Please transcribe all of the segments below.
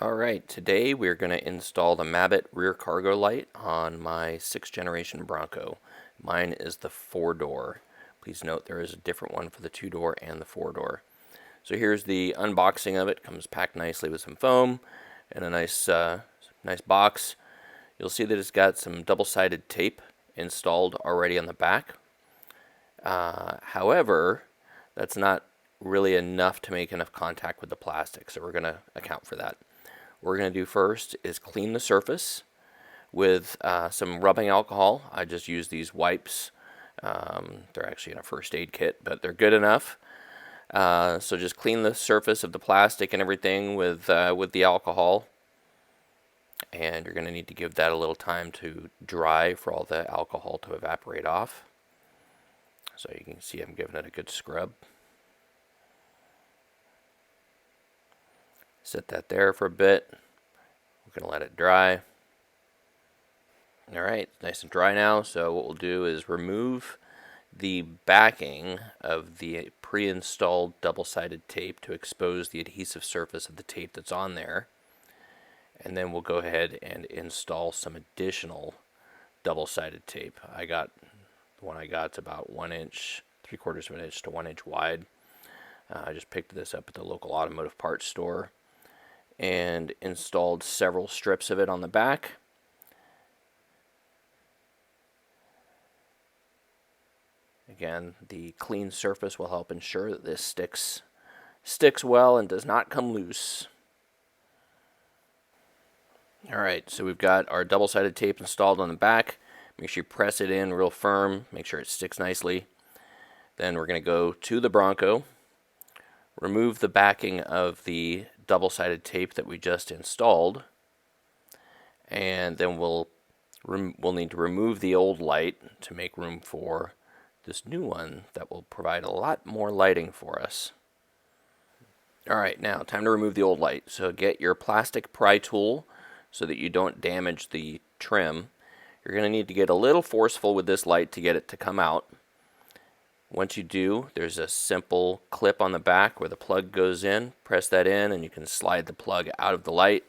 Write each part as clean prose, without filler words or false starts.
Alright, today we're going to install the Mabett rear cargo light on my 6th generation Bronco. Mine is the 4-door. Please note there is a different one for the 2-door and the 4-door. So here's the unboxing of it. Comes packed nicely with some foam and a nice box. You'll see that it's got some double-sided tape installed already on the back. However, that's not really enough to make enough contact with the plastic, so we're going to account for that. What we're going to do first is clean the surface with some rubbing alcohol. I just use these wipes. They're actually in a first aid kit, but they're good enough. So just clean the surface of the plastic and everything with the alcohol. And you're going to need to give that a little time to dry for all the alcohol to evaporate off. So you can see I'm giving it a good scrub. Set that there for a bit. We're going to let it dry. Alright, nice and dry now. So what we'll do is remove the backing of the pre-installed double-sided tape to expose the adhesive surface of the tape that's on there. And then we'll go ahead and install some additional double-sided tape. The one I got is about 1 inch, 3/4 of an inch to 1 inch wide. I just picked this up at the local automotive parts store and installed several strips of it on the back. Again, the clean surface will help ensure that this sticks well and does not come loose. Alright, so we've got our double-sided tape installed on the back. Make sure you press it in real firm, make sure it sticks nicely. Then we're going to go to the Bronco, remove the backing of the double-sided tape that we just installed, and then we'll need to remove the old light to make room for this new one that will provide a lot more lighting for us. Alright, now time to remove the old light. So get your plastic pry tool so that you don't damage the trim. You're going to need to get a little forceful with this light to get it to come out. Once you do, there's a simple clip on the back where the plug goes in. Press that in and you can slide the plug out of the light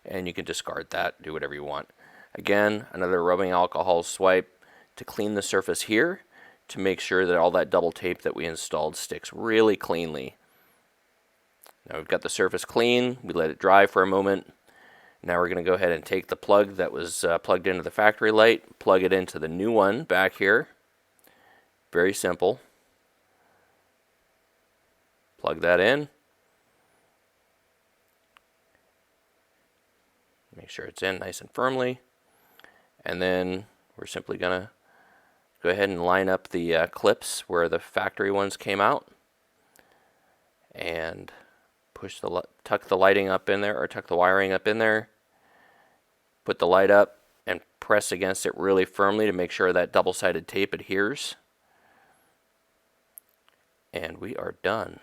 and you can discard that, do whatever you want. Again, another rubbing alcohol swipe to clean the surface here to make sure that all that double tape that we installed sticks really cleanly. Now we've got the surface clean, we let it dry for a moment. Now we're going to go ahead and take the plug that was plugged into the factory light, plug it into the new one back here. Very simple. Plug that in. Make sure it's in nice and firmly. And then we're simply going to go ahead and line up the clips where the factory ones came out. And tuck the lighting up in there, or tuck the wiring up in there. Put the light up and press against it really firmly to make sure that double-sided tape adheres. And we are done.